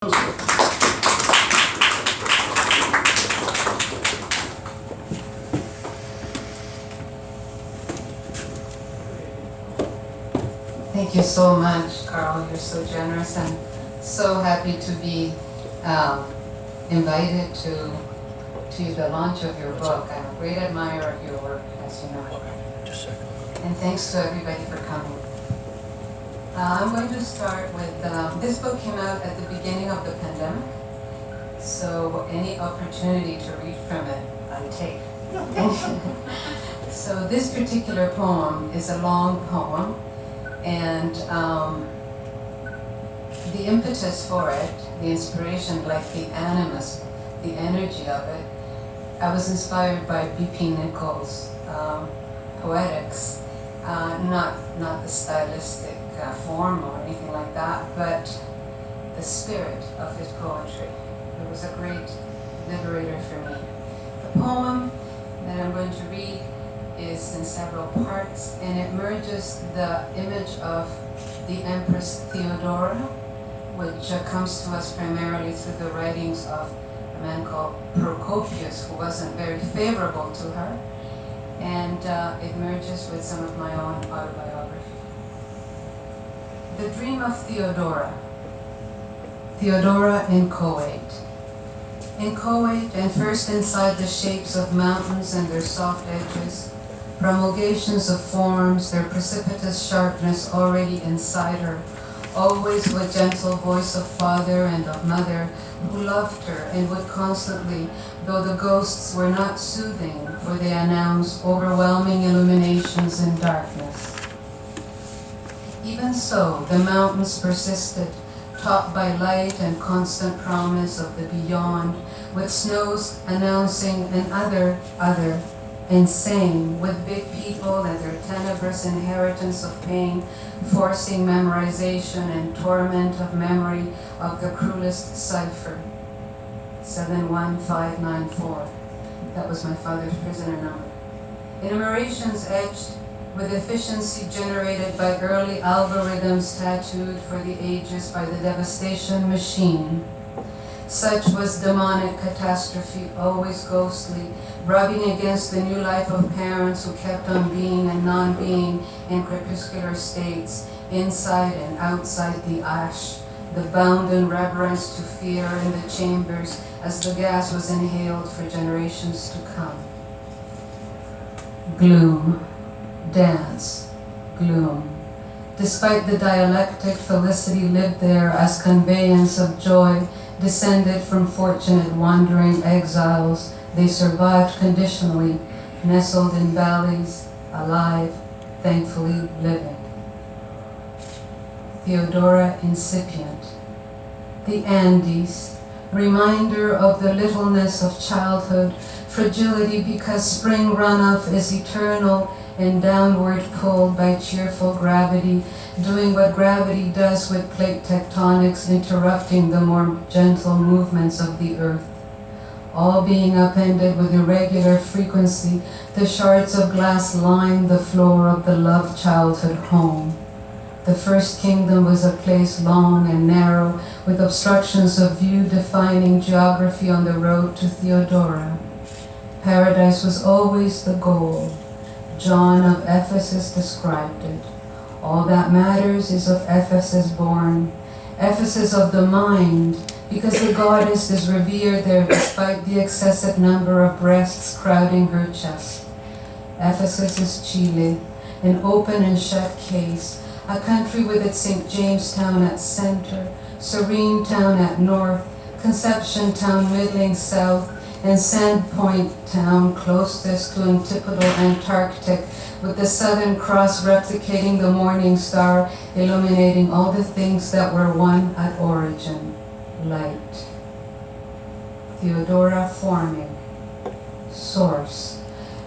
Thank you so much, Karl. You're so generous. I'm so happy to be invited to the launch of your book. I'm a great admirer of your work, as you know. Just a second. And thanks to everybody for coming. I'm going to start with, this book came out at the beginning of the pandemic, so any opportunity to read from it, I take. So this particular poem is a long poem, and the impetus for it, the inspiration, like the animus, the energy of it, I was inspired by B.P. Nichols' poetics, not the stylistic form or anything like that, but the spirit of his poetry. It was a great liberator for me. The poem that I'm going to read is in several parts, and it merges the image of the Empress Theodora, which comes to us primarily through the writings of a man called Procopius, who wasn't very favorable to her, and it merges with some of my own autobiography. The Dream of Theodora. Theodora in Kuwait. In Kuwait, and first inside the shapes of mountains and their soft edges, promulgations of forms, their precipitous sharpness already inside her, always with gentle voice of father and of mother, who loved her and would constantly, though the ghosts were not soothing, for they announced overwhelming illuminations in darkness. Even so, the mountains persisted, taught by light and constant promise of the beyond, with snows announcing an other, insane, with big people and their tenebrous inheritance of pain, forcing memorization and torment of memory of the cruelest cipher. 71594. That was my father's prisoner number. Enumerations etched with efficiency generated by early algorithms tattooed for the ages by the devastation machine. Such was demonic catastrophe, always ghostly, rubbing against the new life of parents who kept on being and non-being in crepuscular states, inside and outside the ash, the bound in reverence to fear in the chambers as the gas was inhaled for generations to come. Gloom, dance, gloom. Despite the dialectic, felicity lived there as conveyance of joy, descended from fortunate wandering exiles. They survived conditionally, nestled in valleys, alive, thankfully living. Theodora incipient. The Andes, reminder of the littleness of childhood, fragility because spring runoff is eternal and downward pulled by cheerful gravity, doing what gravity does with plate tectonics, interrupting the more gentle movements of the earth. All being upended with irregular frequency, the shards of glass line the floor of the loved childhood home. The first kingdom was a place long and narrow, with obstructions of view defining geography on the road to Theodora. Paradise was always the goal. John of Ephesus described it. All that matters is of Ephesus born, Ephesus of the mind, because the goddess is revered there despite the excessive number of breasts crowding her chest. Ephesus is Chile, an open and shut case, a country with its St. James town at center, Serene town at north, Conception town middling south, and Sandpoint town closest to antipodal Antarctic, with the Southern Cross replicating the morning star, illuminating all the things that were one at origin. Light. Theodora forming. Source.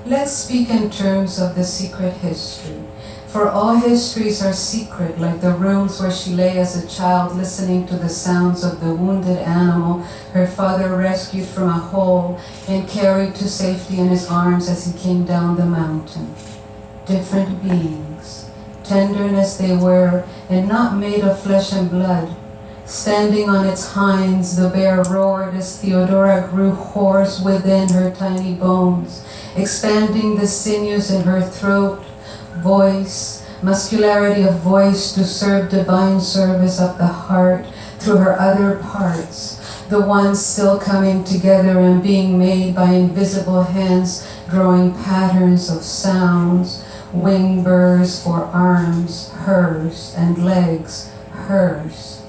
Let's speak in terms of the secret history. For all histories are secret, like the rooms where she lay as a child listening to the sounds of the wounded animal her father rescued from a hole and carried to safety in his arms as he came down the mountain. Different beings, tenderness they were, and not made of flesh and blood, Standing on its hinds, the bear roared as Theodora grew hoarse within her tiny bones, expanding the sinews in her throat, voice, muscularity of voice to serve divine service of the heart through her other parts, the ones still coming together and being made by invisible hands, drawing patterns of sounds, wing burrs for arms, hers, and legs, hers.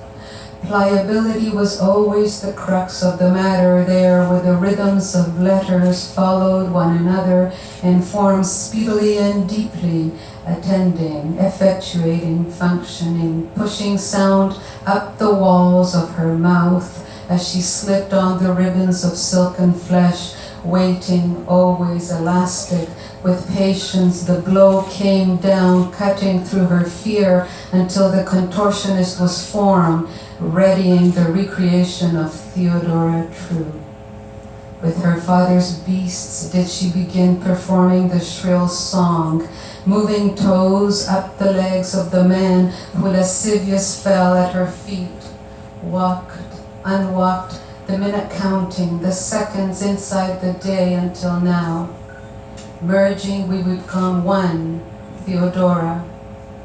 Pliability was always the crux of the matter there, where the rhythms of letters followed one another and formed speedily and deeply, attending, effectuating, functioning, pushing sound up the walls of her mouth as she slipped on the ribbons of silken flesh, waiting, always elastic. With patience, the blow came down, cutting through her fear until the contortionist was formed, readying the recreation of Theodora True. With her father's beasts did she begin performing the shrill song, moving toes up the legs of the man who lascivious fell at her feet, walked, unwalked, the minute counting, the seconds inside the day until now. Merging, we would come one, Theodora.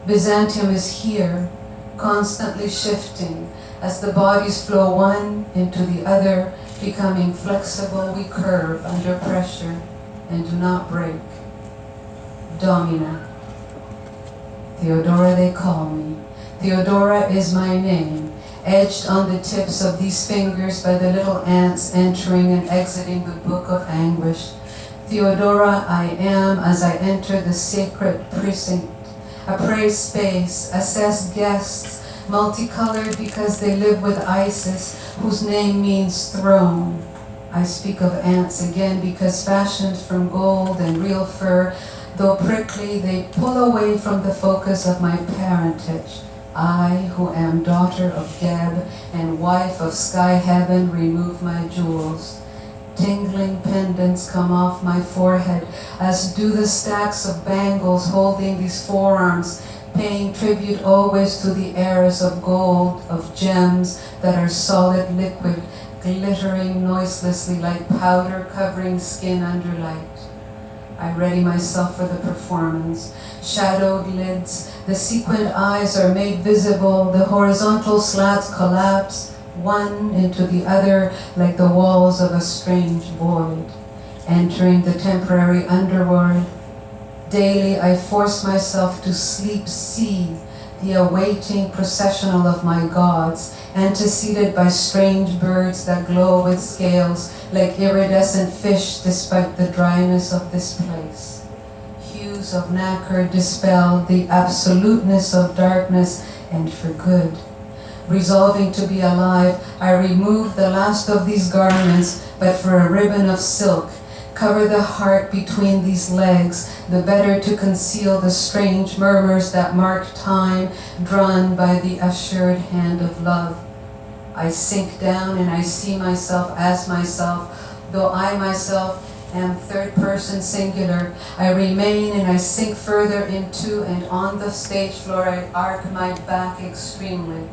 Byzantium is here, constantly shifting. As the bodies flow one into the other, becoming flexible, we curve under pressure and do not break. Domina. Theodora they call me. Theodora is my name, edged on the tips of these fingers by the little ants entering and exiting the book of anguish. Theodora I am as I enter the sacred precinct, appraise space, assess guests, multicolored because they live with Isis, whose name means throne. I speak of ants again because fashioned from gold and real fur, though prickly, they pull away from the focus of my parentage. I, who am daughter of Geb and wife of sky heaven, remove my jewels. Tingling pendants come off my forehead, as do the stacks of bangles holding these forearms, paying tribute always to the heirs of gold, of gems that are solid liquid, glittering noiselessly like powder covering skin under light. I ready myself for the performance. Shadowed lids, the sequined eyes are made visible, the horizontal slats collapse, one into the other like the walls of a strange void. Entering the temporary underworld, daily I force myself to see the awaiting processional of my gods, anteceded by strange birds that glow with scales like iridescent fish despite the dryness of this place. Hues of nacre dispel the absoluteness of darkness, and for good. Resolving to be alive, I remove the last of these garments, but for a ribbon of silk, cover the heart between these legs, the better to conceal the strange murmurs that mark time, drawn by the assured hand of love. I sink down and I see myself as myself, though I myself am third person singular. I remain and I sink further into and on the stage floor I arc my back extremely.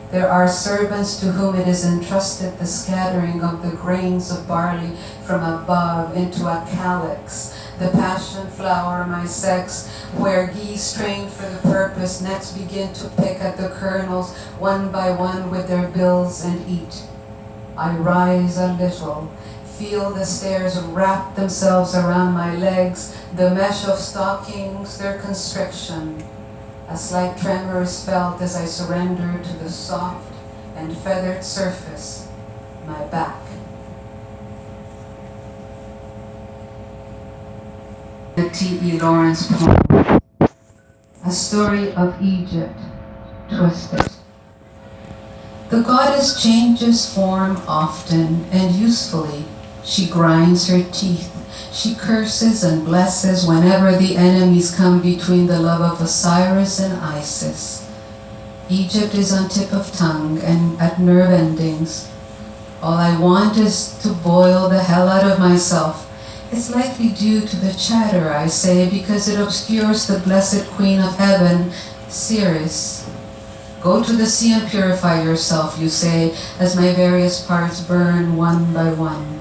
There are servants to whom it is entrusted the scattering of the grains of barley from above into a calyx, the passion flower, my sex, where geese trained for the purpose next begin to pick at the kernels one by one with their bills and eat. I rise a little, feel the stairs wrap themselves around my legs, the mesh of stockings, their constriction. A slight tremor is felt as I surrender to the soft and feathered surface, my back. The T.E. Lawrence poem, A Story of Egypt, Twisted. The goddess changes form often and usefully. She grinds her teeth. She curses and blesses whenever the enemies come between the love of Osiris and Isis. Egypt is on tip of tongue and at nerve endings. All I want is to boil the hell out of myself. It's likely due to the chatter, I say, because it obscures the blessed Queen of Heaven, Ceres. Go to the sea and purify yourself, you say, as my various parts burn one by one.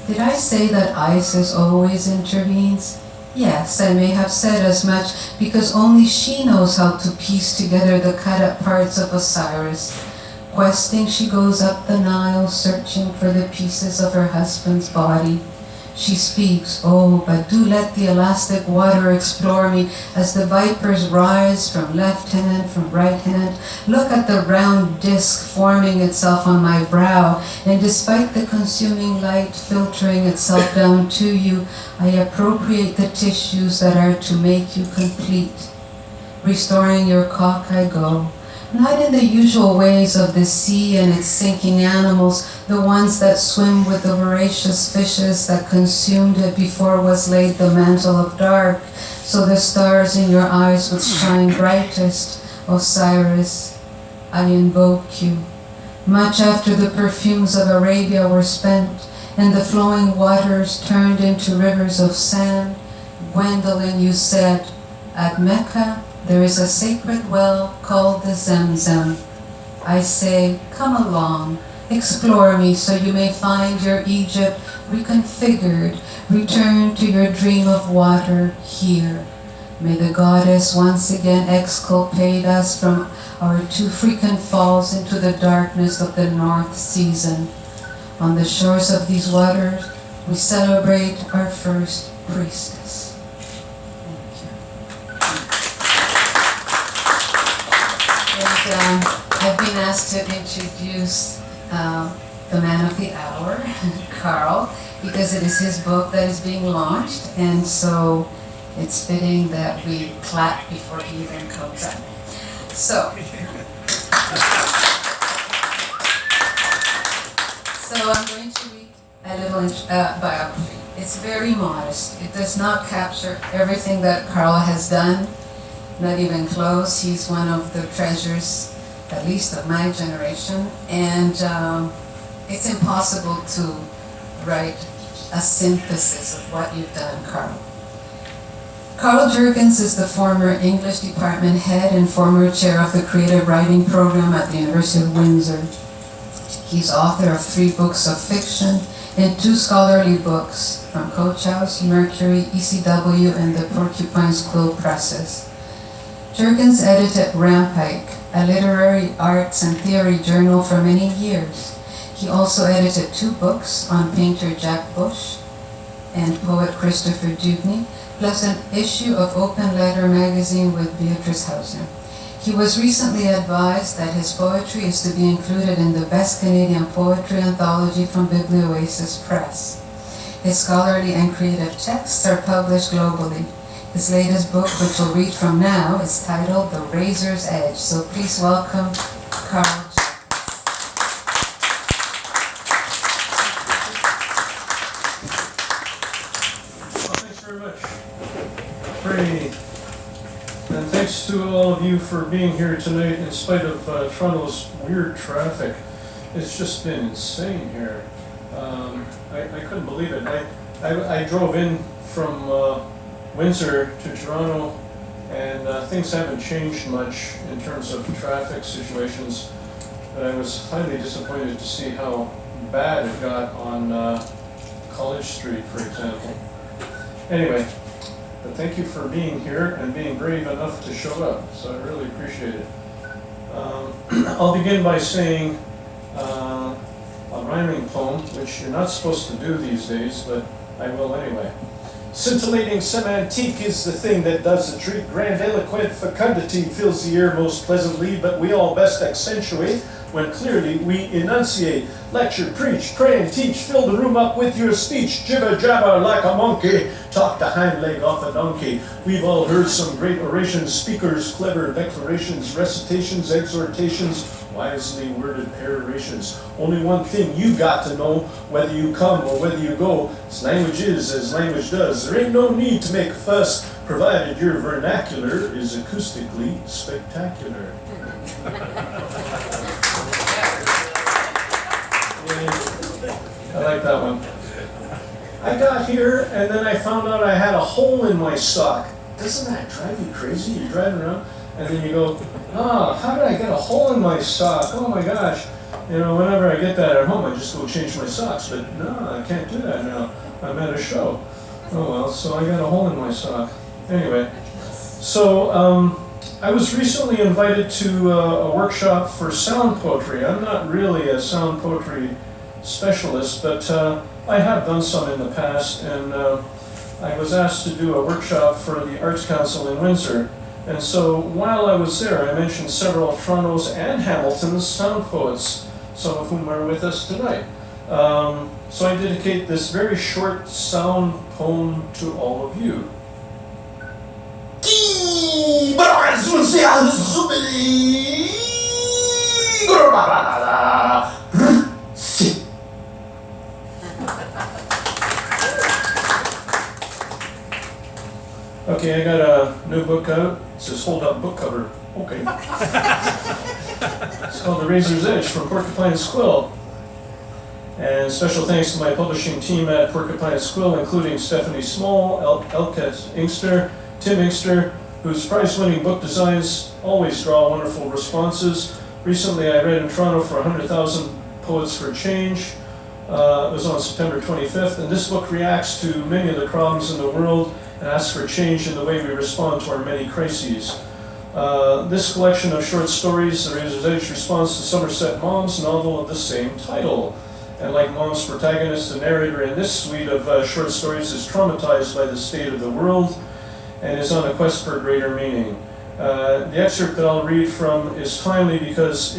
Did I say that Isis always intervenes? Yes, I may have said as much, because only she knows how to piece together the cut-up parts of Osiris. Questing, she goes up the Nile, searching for the pieces of her husband's body. She speaks, oh, but do let the elastic water explore me as the vipers rise from left hand, from right hand. Look at the round disc forming itself on my brow, and despite the consuming light filtering itself down to you, I appropriate the tissues that are to make you complete. Restoring your cock I go, not in the usual ways of the sea and its sinking animals, the ones that swim with the voracious fishes that consumed it before was laid the mantle of dark, so the stars in your eyes would shine brightest. Osiris, I invoke you. Much after the perfumes of Arabia were spent, and the flowing waters turned into rivers of sand, Gwendolyn, you said, at Mecca, there is a sacred well called the Zemzem. I say, come along, explore me so you may find your Egypt reconfigured, return to your dream of water here. May the goddess once again exculpate us from our too frequent falls into the darkness of the North season. On the shores of these waters, we celebrate our first priestess. I've been asked to introduce the man of the hour, Karl, because it is his book that is being launched, and so it's fitting that we clap before he even comes up. So I'm going to read a little biography. It's very modest. It does not capture everything that Karl has done. Not even close. He's one of the treasures, at least of my generation, and it's impossible to write a synthesis of what you've done, Karl. Karl Jirgens is the former English department head and former chair of the creative writing program at the University of Windsor. He's author of 3 books of fiction and 2 scholarly books from Coach House, Mercury, ECW, and the Porcupine's Quill presses. Jirgens edited Rampike, a literary arts and theory journal for many years. He also edited 2 books on painter Jack Bush and poet Christopher Dewdney, plus an issue of Open Letter magazine with Beatriz Hausner. He was recently advised that his poetry is to be included in the Best Canadian Poetry Anthology from Biblioasis Press. His scholarly and creative texts are published globally. His latest book, which we'll read from now, is titled The Razor's Edge. So please welcome Karl. Well, thanks very much. Great. And thanks to all of you for being here tonight in spite of Toronto's weird traffic. It's just been insane here. I couldn't believe it. I drove in from Windsor to Toronto, and things haven't changed much in terms of traffic situations, but I was highly disappointed to see how bad it got on College Street, for example. Anyway, but thank you for being here and being brave enough to show up, so I really appreciate it. I'll begin by saying a rhyming poem, which you're not supposed to do these days, but I will anyway. Scintillating semantique is the thing that does the trick. Grandiloquent fecundity fills the ear most pleasantly, but we all best accentuate when clearly we enunciate. Lecture, preach, pray and teach, fill the room up with your speech. Jibber jabber like a monkey, talk the hind leg off a donkey. We've all heard some great orations, speakers, clever declarations, recitations, exhortations, wisely worded perorations. Only one thing you got to know, whether you come or whether you go, as language is as language does. There ain't no need to make a fuss, provided your vernacular is acoustically spectacular. I like that one. I got here and then I found out I had a hole in my sock. Doesn't that drive you crazy? You're driving around And then you go, how did I get a hole in my sock? Oh my gosh. You know, whenever I get that at home, I just go change my socks. But no, I can't do that now. I'm at a show. Oh well, so I got a hole in my sock. Anyway, so I was recently invited to a workshop for sound poetry. I'm not really a sound poetry specialist, but I have done some in the past, and I was asked to do a workshop for the Arts Council in Windsor. And so while I was there, I mentioned several of Toronto's and Hamilton's sound poets, some of whom are with us tonight. So I dedicate this very short sound poem to all of you. Okay, I got a new book out. It says hold up book cover. Okay. It's called The Razor's Edge from Porcupine's Quill. And special thanks to my publishing team at Porcupine's Quill, including Stephanie Small, Elke Inkster, Tim Inkster, whose prize-winning book designs always draw wonderful responses. Recently I read in Toronto for 100,000 Poets for Change. It was on September 25th, and this book reacts to many of the problems in the world and asks for change in the way we respond to our many crises. This collection of short stories, The Razor's Edge, responds to Somerset Maugham's novel of the same title. And like Maugham's protagonist, the narrator in this suite of short stories is traumatized by the state of the world and is on a quest for greater meaning. The excerpt that I'll read from is timely because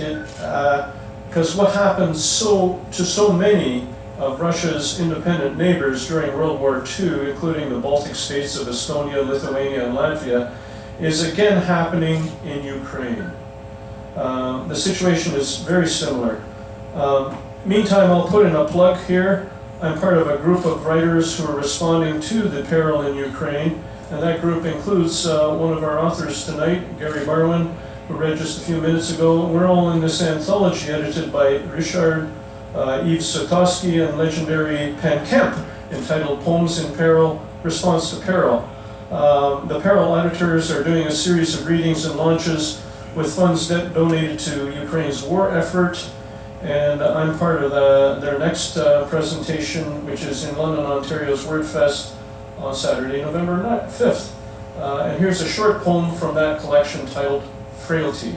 what happened to so many of Russia's independent neighbors during World War II, including the Baltic states of Estonia, Lithuania, and Latvia, is again happening in Ukraine. The situation is very similar. Meantime, I'll put in a plug here. I'm part of a group of writers who are responding to the peril in Ukraine, and that group includes one of our authors tonight, Gary Barwin, who read just a few minutes ago. We're all in this anthology edited by Richard, Yves Sotowski, and legendary Pan Kemp, entitled Poems in Peril, Response to Peril. The Peril editors are doing a series of readings and launches with funds donated to Ukraine's war effort, and I'm part of their next presentation, which is in London, Ontario's WordFest on Saturday, November 5th. And here's a short poem from that collection titled Frailty.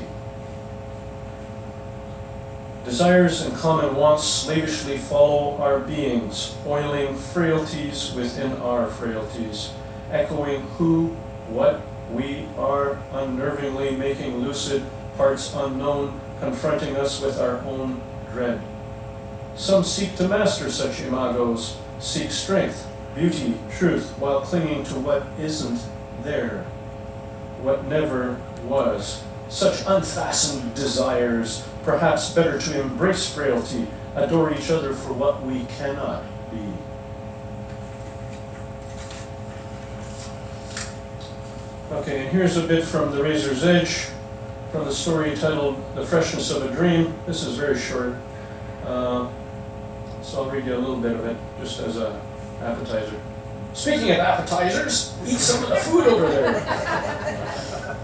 Desires and common wants slavishly follow our beings, oiling frailties within our frailties, echoing who, what, we are, unnervingly making lucid parts unknown, confronting us with our own dread. Some seek to master such imagos, seek strength, beauty, truth, while clinging to what isn't there, what never was. Such unfastened desires, perhaps better to embrace frailty, adore each other for what we cannot be. Okay, and here's a bit from The Razor's Edge, from the story titled The Freshness of a Dream. This is very short, so I'll read you a little bit of it, just as an appetizer. Speaking of appetizers, eat some of the food over there.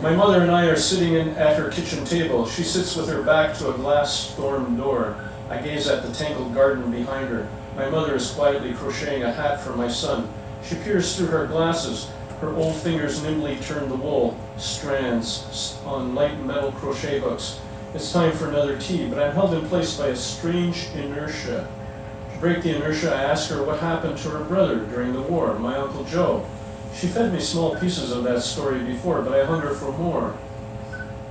My mother and I are sitting at her kitchen table. She sits with her back to a glass storm door. I gaze at the tangled garden behind her. My mother is quietly crocheting a hat for my son. She peers through her glasses. Her old fingers nimbly turn the wool, strands on light metal crochet hooks. It's time for another tea, but I'm held in place by a strange inertia. To break the inertia, I ask her what happened to her brother during the war, my Uncle Joe. She fed me small pieces of that story before, but I hunger for more.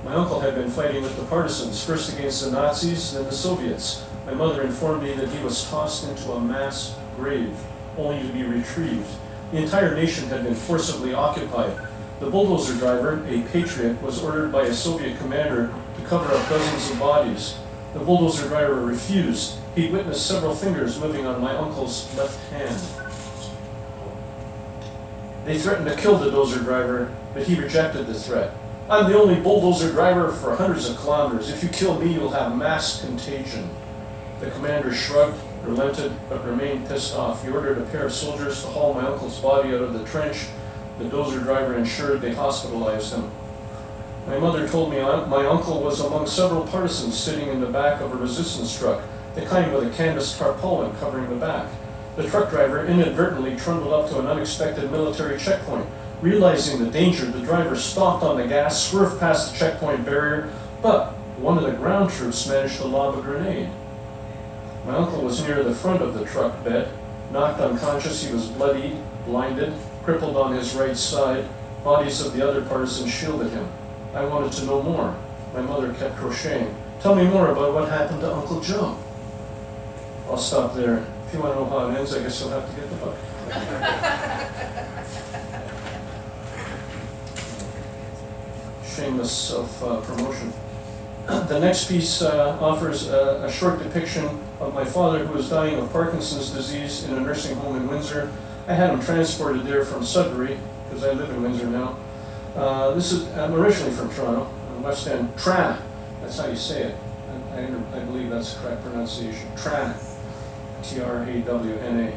My uncle had been fighting with the partisans, first against the Nazis, then the Soviets. My mother informed me that he was tossed into a mass grave, only to be retrieved. The entire nation had been forcibly occupied. The bulldozer driver, a patriot, was ordered by a Soviet commander to cover up dozens of bodies. The bulldozer driver refused. He witnessed several fingers moving on my uncle's left hand. They threatened to kill the dozer driver, but he rejected the threat. I'm the only bulldozer driver for hundreds of kilometers. If you kill me, you'll have mass contagion. The commander shrugged, relented, but remained pissed off. He ordered a pair of soldiers to haul my uncle's body out of the trench. The dozer driver ensured they hospitalized him. My mother told me my uncle was among several partisans sitting in the back of a resistance truck, the kind with a canvas tarpaulin covering the back. The truck driver inadvertently trundled up to an unexpected military checkpoint. Realizing the danger, the driver stomped on the gas, swerved past the checkpoint barrier, but one of the ground troops managed to lob a grenade. My uncle was near the front of the truck bed. Knocked unconscious, he was bloodied, blinded, crippled on his right side. Bodies of the other partisans shielded him. I wanted to know more. My mother kept crocheting. Tell me more about what happened to Uncle Joe. I'll stop there. If you want to know how it ends, I guess you'll have to get the book. Shameless self-promotion. The next piece offers a short depiction of my father who was dying of Parkinson's disease in a nursing home in Windsor. I had him transported there from Sudbury, because I live in Windsor now. I'm originally from Toronto, West End. Tra, that's how you say it. I believe that's the correct pronunciation. Tra, T-R-A-W-N-A.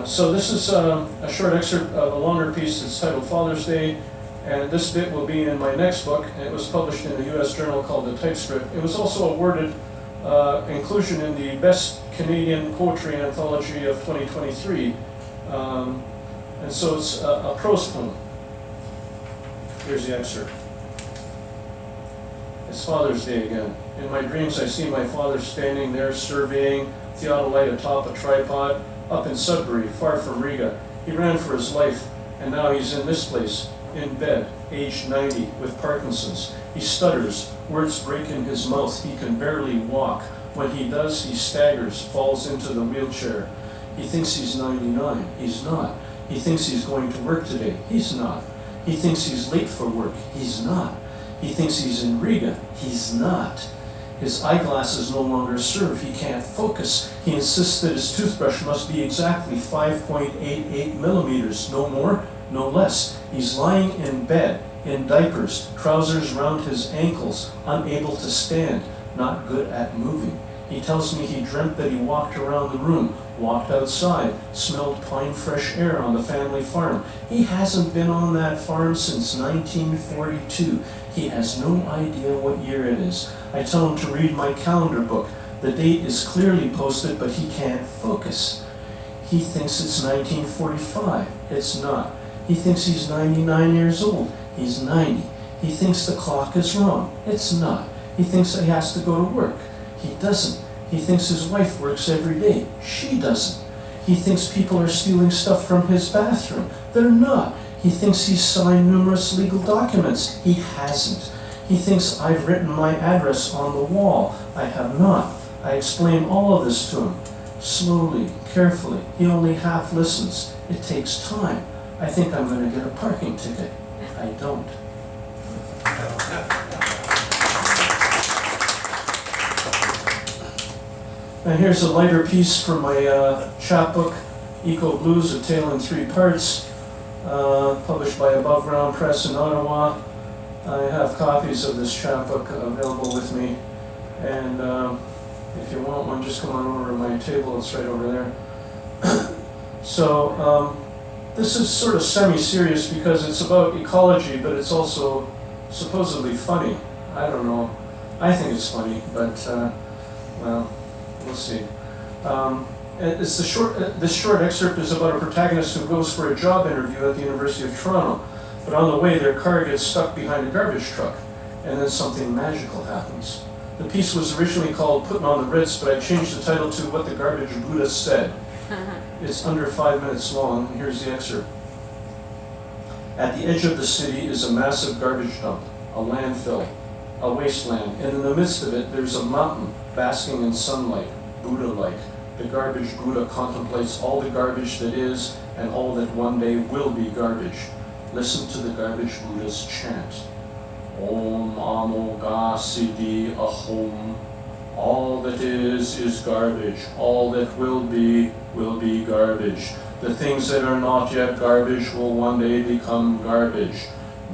So this is a short excerpt of a longer piece that's titled Father's Day, and this bit will be in my next book. It was published in a U.S. journal called The Typescript. It was also awarded inclusion in the Best Canadian Poetry Anthology of 2023. And so it's a prose poem. Here's the excerpt. It's Father's Day again. In my dreams I see my father standing there surveying theodolite atop a tripod up in Sudbury, far from Riga. He ran for his life, and now he's in this place, in bed, aged 90, with Parkinson's. He stutters, words break in his mouth, he can barely walk. When he does, he staggers, falls into the wheelchair. He thinks he's 99, he's not. He thinks he's going to work today, he's not. He thinks he's late for work, he's not. He thinks he's in Riga, he's not. His eyeglasses no longer serve, he can't focus. He insists that his toothbrush must be exactly 5.88 millimeters, no more, no less. He's lying in bed, in diapers, trousers round his ankles, unable to stand, not good at moving. He tells me he dreamt that he walked around the room, walked outside, smelled pine fresh air on the family farm. He hasn't been on that farm since 1942. He has no idea what year it is. I tell him to read my calendar book. The date is clearly posted, but he can't focus. He thinks it's 1945. It's not. He thinks he's 99 years old. He's 90. He thinks the clock is wrong. It's not. He thinks he has to go to work. He doesn't. He thinks his wife works every day. She doesn't. He thinks people are stealing stuff from his bathroom. They're not. He thinks he's signed numerous legal documents. He hasn't. He thinks I've written my address on the wall. I have not. I explain all of this to him. Slowly, carefully. He only half listens. It takes time. I think I'm going to get a parking ticket. I don't. Now here's a lighter piece from my chapbook, Eco Blues, A Tale in Three Parts, published by Above Ground Press in Ottawa. I have copies of this chapbook available with me, and if you want one, just come on over to my table, it's right over there. So this is sort of semi-serious because it's about ecology, but it's also supposedly funny. I don't know. I think it's funny, but well, we'll see. It's this short excerpt is about a protagonist who goes for a job interview at the University of Toronto, but on the way their car gets stuck behind a garbage truck, and then something magical happens. The piece was originally called Putting on the Ritz, but I changed the title to What the Garbage Buddha Said. It's under 5 minutes long, and here's the excerpt. At the edge of the city is a massive garbage dump, a landfill, a wasteland, and in the midst of it there's a mountain basking in sunlight, Buddha-like. The garbage Buddha contemplates all the garbage that is and all that one day will be garbage. Listen to the garbage Buddha's chant. Om Amo Ga Siddhi Ahom. All that is garbage. All that will be garbage. The things that are not yet garbage will one day become garbage.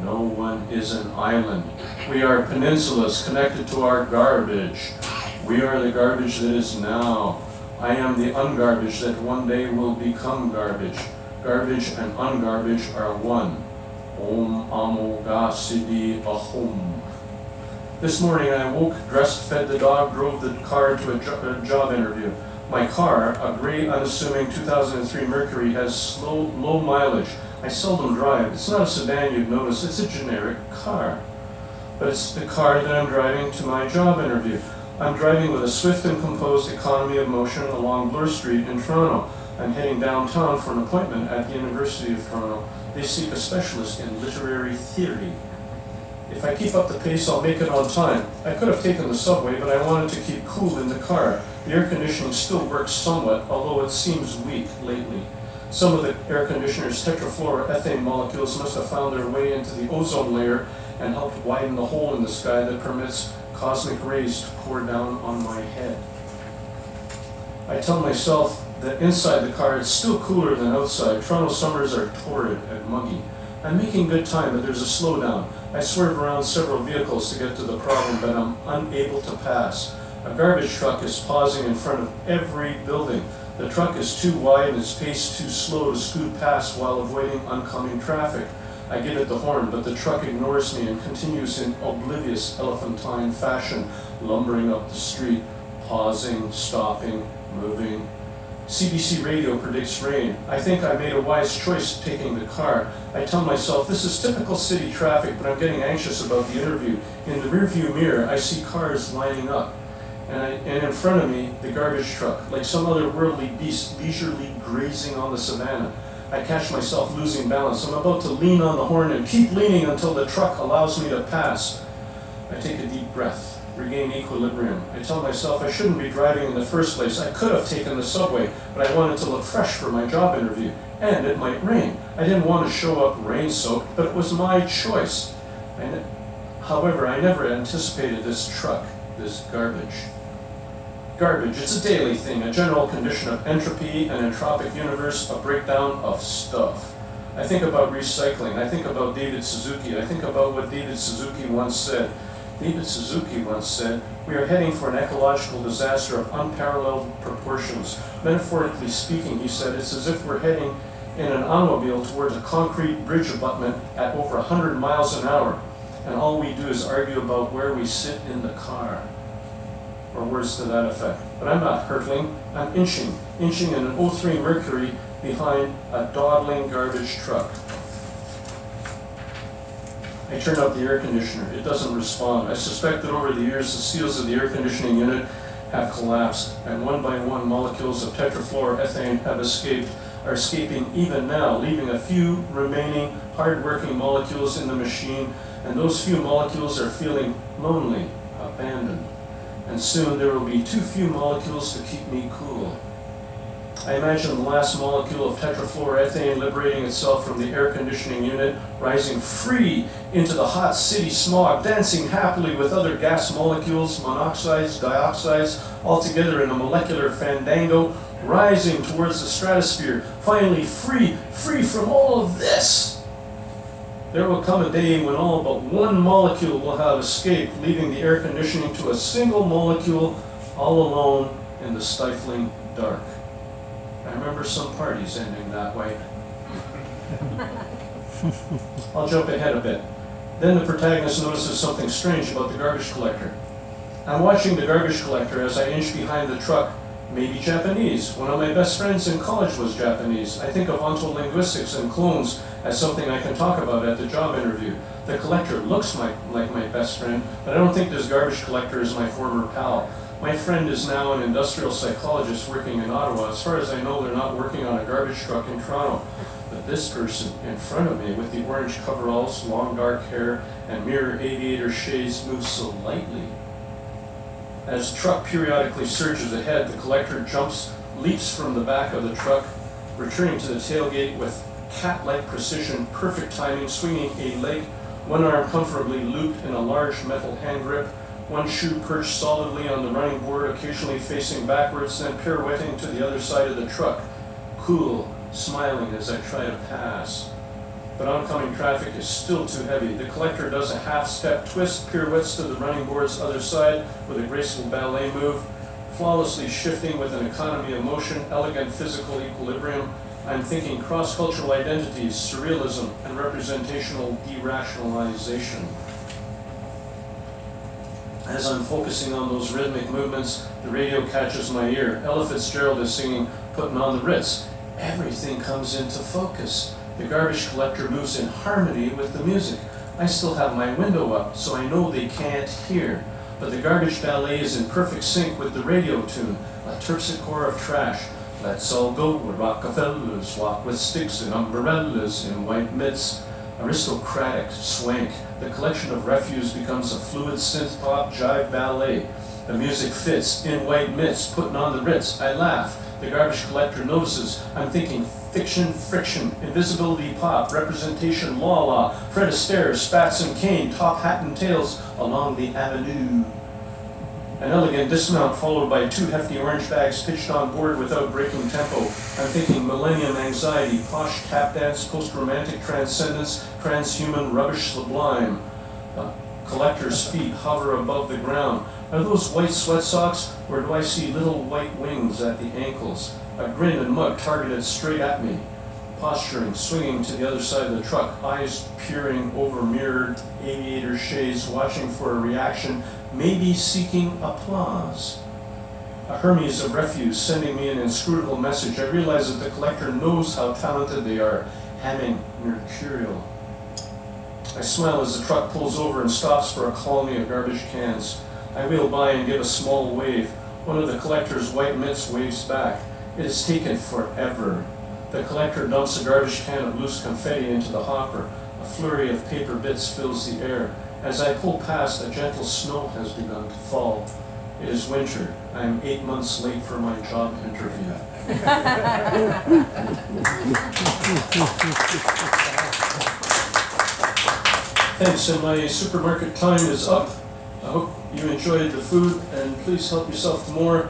No one is an island. We are peninsulas connected to our garbage. We are the garbage that is now. I am the ungarbage that one day will become garbage. Garbage and ungarbage are one. Om Amo Ga Siddhi Ahom. This morning I woke, dressed, fed the dog, drove the car to a job interview. My car, a gray, unassuming 2003 Mercury, has low mileage. I seldom drive. It's not a sedan you'd notice, it's a generic car. But it's the car that I'm driving to my job interview. I'm driving with a swift and composed economy of motion along Bloor Street in Toronto. I'm heading downtown for an appointment at the University of Toronto. They seek a specialist in literary theory. If I keep up the pace, I'll make it on time. I could have taken the subway, but I wanted to keep cool in the car. The air conditioning still works somewhat, although it seems weak lately. Some of the air conditioner's tetrafluoroethane molecules must have found their way into the ozone layer and helped widen the hole in the sky that permits cosmic rays to pour down on my head. I tell myself that inside the car it's still cooler than outside. Toronto summers are torrid and muggy. I'm making good time, but there's a slowdown. I swerve around several vehicles to get to the problem, but I'm unable to pass. A garbage truck is pausing in front of every building. The truck is too wide and its pace too slow to scoot past while avoiding oncoming traffic. I give it the horn, but the truck ignores me and continues in oblivious elephantine fashion, lumbering up the street, pausing, stopping, moving. CBC radio predicts rain. I think I made a wise choice taking the car. I tell myself this is typical city traffic, but I'm getting anxious about the interview. In the rearview mirror, I see cars lining up. And in front of me, the garbage truck, like some other worldly beast leisurely grazing on the savannah. I catch myself losing balance. I'm about to lean on the horn and keep leaning until the truck allows me to pass. I take a deep breath, regain equilibrium. I tell myself I shouldn't be driving in the first place. I could have taken the subway, but I wanted to look fresh for my job interview. And it might rain. I didn't want to show up rain-soaked, but it was my choice. However, I never anticipated this truck, this garbage. Garbage, it's a daily thing, a general condition of entropy, an entropic universe, a breakdown of stuff. I think about recycling, I think about David Suzuki, I think about what David Suzuki once said. David Suzuki once said, "We are heading for an ecological disaster of unparalleled proportions." Metaphorically speaking, he said, it's as if we're heading in an automobile towards a concrete bridge abutment at over 100 miles an hour, and all we do is argue about where we sit in the car. Or words to that effect. But I'm not hurtling, I'm inching in an 03 Mercury behind a dawdling garbage truck. I turn up the air conditioner. It doesn't respond. I suspect that over the years the seals of the air conditioning unit have collapsed, and one by one molecules of tetrafluoroethane are escaping even now, leaving a few remaining hard-working molecules in the machine, and those few molecules are feeling lonely, abandoned. And soon there will be too few molecules to keep me cool. I imagine the last molecule of tetrafluoroethane liberating itself from the air conditioning unit, rising free into the hot city smog, dancing happily with other gas molecules, monoxides, dioxides, all together in a molecular fandango, rising towards the stratosphere, finally free from all of this. There will come a day when all but one molecule will have escaped, leaving the air conditioning to a single molecule, all alone in the stifling dark. I remember some parties ending that way. I'll jump ahead a bit. Then the protagonist notices something strange about the garbage collector. I'm watching the garbage collector as I inch behind the truck, maybe Japanese. One of my best friends in college was Japanese. I think of ontolinguistics and clones as something I can talk about at the job interview. The collector looks like my best friend, but I don't think this garbage collector is my former pal. My friend is now an industrial psychologist working in Ottawa. As far as I know, they're not working on a garbage truck in Toronto. But this person in front of me with the orange coveralls, long dark hair, and mirror aviator shades moves so lightly. As the truck periodically surges ahead, the collector leaps from the back of the truck, returning to the tailgate with cat-like precision, perfect timing, swinging a leg, one arm comfortably looped in a large metal hand grip, one shoe perched solidly on the running board, occasionally facing backwards, then pirouetting to the other side of the truck, cool, smiling as I try to pass. But oncoming traffic is still too heavy. The collector does a half-step twist, pirouettes to the running board's other side with a graceful ballet move, flawlessly shifting with an economy of motion, elegant physical equilibrium, I'm thinking cross-cultural identities, surrealism, and representational derationalization. As I'm focusing on those rhythmic movements, the radio catches my ear. Ella Fitzgerald is singing Putting on the Ritz. Everything comes into focus. The garbage collector moves in harmony with the music. I still have my window up, so I know they can't hear. But the garbage ballet is in perfect sync with the radio tune, a terpsichore of trash. Let's all go where Rockefellers walk with sticks and umbrellas in white mitts. Aristocratic swank. The collection of refuse becomes a fluid synth-pop jive ballet. The music fits in white mitts, putting on the Ritz. I laugh. The garbage collector notices. I'm thinking fiction, friction, invisibility pop, representation, la-la, Fred Astaire, spats and cane, top hat and tails along the avenue. An elegant dismount followed by 2 hefty orange bags pitched on board without breaking tempo. I'm thinking millennium anxiety, posh tap dance, post-romantic transcendence, transhuman rubbish sublime. Collector's feet hover above the ground. Are those white sweat socks, or do I see little white wings at the ankles? A grin and mug targeted straight at me. Posturing, swinging to the other side of the truck, eyes peering over mirrored aviator shades, watching for a reaction, maybe seeking applause. A Hermes of refuse sending me an inscrutable message. I realize that the collector knows how talented they are, hamming mercurial. I smile as the truck pulls over and stops for a colony of garbage cans. I wheel by and give a small wave. One of the collector's white mitts waves back. It has taken forever. The collector dumps a garbage can of loose confetti into the hopper. A flurry of paper bits fills the air. As I pull past, a gentle snow has begun to fall. It is winter. I am 8 months late for my job interview. Thanks, and my supermarket time is up. I hope you enjoyed the food, and please help yourself to more.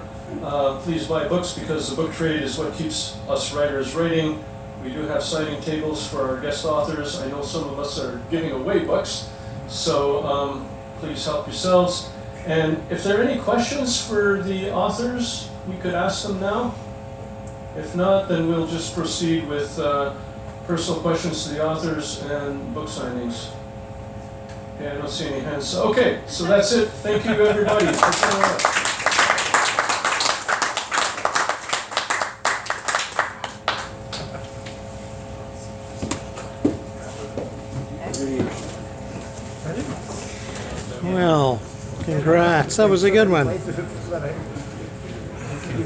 Please buy books, because the book trade is what keeps us writers writing. We do have signing tables for our guest authors. I know some of us are giving away books, so please help yourselves. And if there are any questions for the authors, we could ask them now. If not, then we'll just proceed with personal questions to the authors and book signings. Okay, I don't see any hands. Okay, so that's it. Thank you, everybody, for showing up. Well, congrats. That was a good one.